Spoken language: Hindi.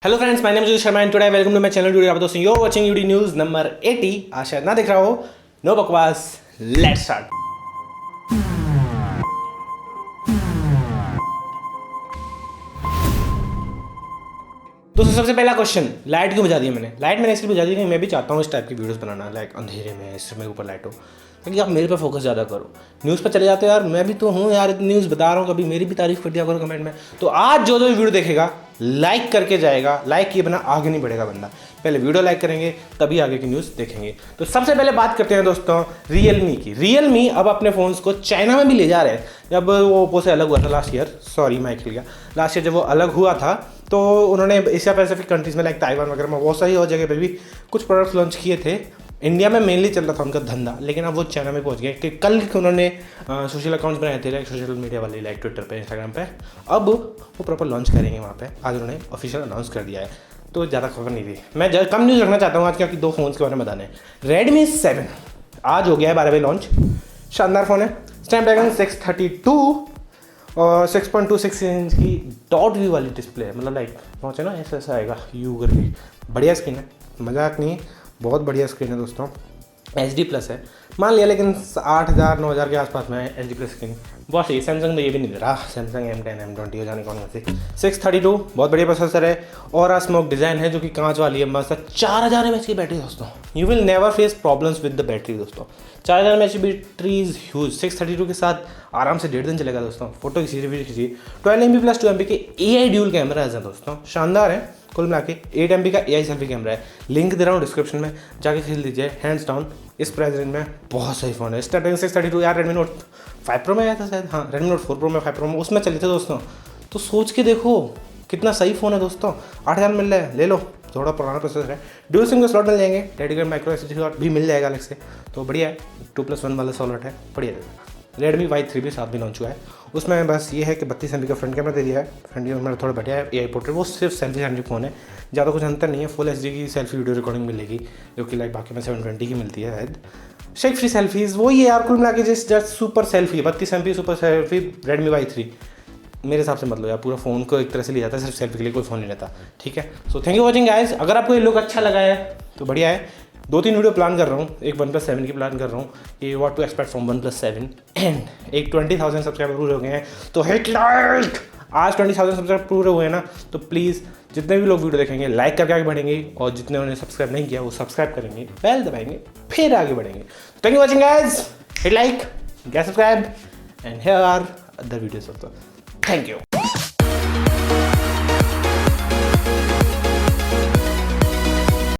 Hello friends, my name is Sharma and today welcome to my channel उडरावत। दोस्तों you are watching UD news number 80। आज शायद ना दिख रहा हो, नो बकवास, लेट्स स्टार्ट। दोस्तों सबसे पहला क्वेश्चन, लाइट क्यों बुझा दी मैंने? लाइट मैंने इसलिए बुझा दी कि मैं भी चाहता हूँ इस टाइप की वीडियोस बनाना, लाइक अंधेरे में इसमें ऊपर लाइट हो, क्योंकि आप मेरे पे फोकस ज़्यादा करो। न्यूज़ पर चले जाते हो यार, मैं भी तो हूँ यार, इतनी न्यूज़ बता रहा हूँ, कभी मेरी भी तारीफ कर दिया करो कमेंट में। तो आज जो वीडियो देखेगा लाइक करके जाएगा, लाइक किए बिना आगे नहीं बढ़ेगा बंदा। पहले वीडियो लाइक करेंगे तभी आगे की न्यूज़ देखेंगे। तो सबसे पहले बात करते हैं दोस्तों रियलमी की। रियलमी अब अपने फ़ोन्स को चाइना में भी ले जा रहे हैं। जब वो ओप्पो से अलग हुआ था लास्ट ईयर, सॉरी मैं खेल गया, लास्ट ईयर जब वो अलग हुआ था तो उन्होंने एशिया पैसिफिक कंट्रीज़ में लाइक ताइवान वगैरह में बहुत सारी और जगह पे भी कुछ प्रोडक्ट्स लॉन्च किए थे। इंडिया में मेनली चल रहा था उनका धंधा, लेकिन अब वो चाइना में पहुंच गए कि कल उन्होंने सोशल अकाउंट्स बनाए थे, लाइक सोशल मीडिया वाले, लाइक ट्विटर पे, इंस्टाग्राम पे। अब वो प्रॉपर लॉन्च करेंगे वहाँ पे। आज उन्होंने ऑफिशियल अनाउंस कर दिया है, तो ज़्यादा खबर नहीं थी। मैं कम न्यूज़ रखना चाहता हूँ आज, क्योंकि दो फ़ोन्स के बारे में बताने हैं। Redmi 7 आज हो गया है 12 बजे लॉन्च। शानदार फ़ोन है, स्नैपड्रैगन 632 और 6.26 इंच की डॉट व्यू वाली डिस्प्ले है। मतलब लाइक पहुँचे ना, ऐसा आएगा यू करके। बढ़िया स्क्रीन है, मजाक नहीं, बहुत बढ़िया स्क्रीन है दोस्तों। HD+ है मान लिया, लेकिन 8,000 9,000 के आसपास में HD+ स्क्रीन बहुत सही। सैमसंग तो ये भी नहीं दे रहा, सैमसंग M10 M20 हो जाने कौन सी। 632 बहुत बढ़िया प्रोसेसर है और स्मोक डिज़ाइन है जो कि कांच वाली है। मस्त 4000 mAh की बैटरी दोस्तों। You will never face problems with the battery दोस्तों। 4000 mAh बैटरी इज ह्यूज। 632 के साथ आराम से 1.5 दिन चलेगा दोस्तों। फोटो खींची 12 MB + 2 MB के AI ड्यूल कैमराज हैं दोस्तों, शानदार है। कुल मिला के 8 MB का AI सेल्फी कैमरा है। लिंक दे रहा हूँ डिस्क्रिप्शन में, जाके खरीद लीजिए। हैंड्स डाउन इस प्राइस रेंज में बहुत सही फ़ोन है। स्नैपड्रैगन 632 यार Redmi Note 5 Pro में आया था शायद, हाँ Redmi Note 4 Pro में 5 Pro में उसमें चले थे दोस्तों। तो सोच के देखो कितना सही फ़ोन है दोस्तों। 8,000 मिल रहा है, ले लो। थोड़ा पुराना प्रोसेसर है, ड्यूल सिम के स्लॉट मिल जाएंगे, डेडिकेटेड माइक्रो SD स्लॉट भी मिल जाएगा अलग से, तो बढ़िया है। 2+1 वाला स्लॉट है, बढ़िया है। Redmi Y3 भी साथ भी लॉन्च हुआ है। उसमें बस ये है कि 32 MB का फ्रंट कैमरा दे दिया है। फ्रंट कैमरा थोड़ा बढ़िया है, AI पोर्ट्रेट, वो सिर्फ सेल्फी सेंट्रिक फ़ोन है, ज़्यादा कुछ अंतर नहीं है। फुल HD की सेल्फी वीडियो रिकॉर्डिंग मिलेगी, जो कि लाइक बाकी में 720 की मिलती है शायद। शेक फ्री सेल्फीज़ वो ये यार, कुल मिला के just super selfie 32 MB super selfie Redmi Y3 मेरे हिसाब से मतलब यार पूरा फ़ोन को एक तरह से लिया जाता है, सिर्फ सेल्फी के लिए कोई फ़ोन नहीं लेता। ठीक है, so thank you watching guys. अगर आपको ये लुक अच्छा लगा है तो बढ़िया है। 2-3 वीडियो प्लान कर रहा हूँ, एक 1+7 की प्लान कर रहा हूँ कि what to expect from 1+7 and एक 20,000 सब्सक्राइबर पूरे हो गए हैं तो हिट लाइक। आज 20,000 सब्सक्राइबर पूरे हुए हैं ना, तो प्लीज़ जितने भी लोग वीडियो देखेंगे लाइक करके आगे बढ़ेंगे, और जितने उन्हें सब्सक्राइब नहीं किया वो सब्सक्राइब करेंगे, बेल दबाएंगे, फिर आगे बढ़ेंगे। Thank you watching guys, hit like, get subscribe and here are other videos also. Thank you.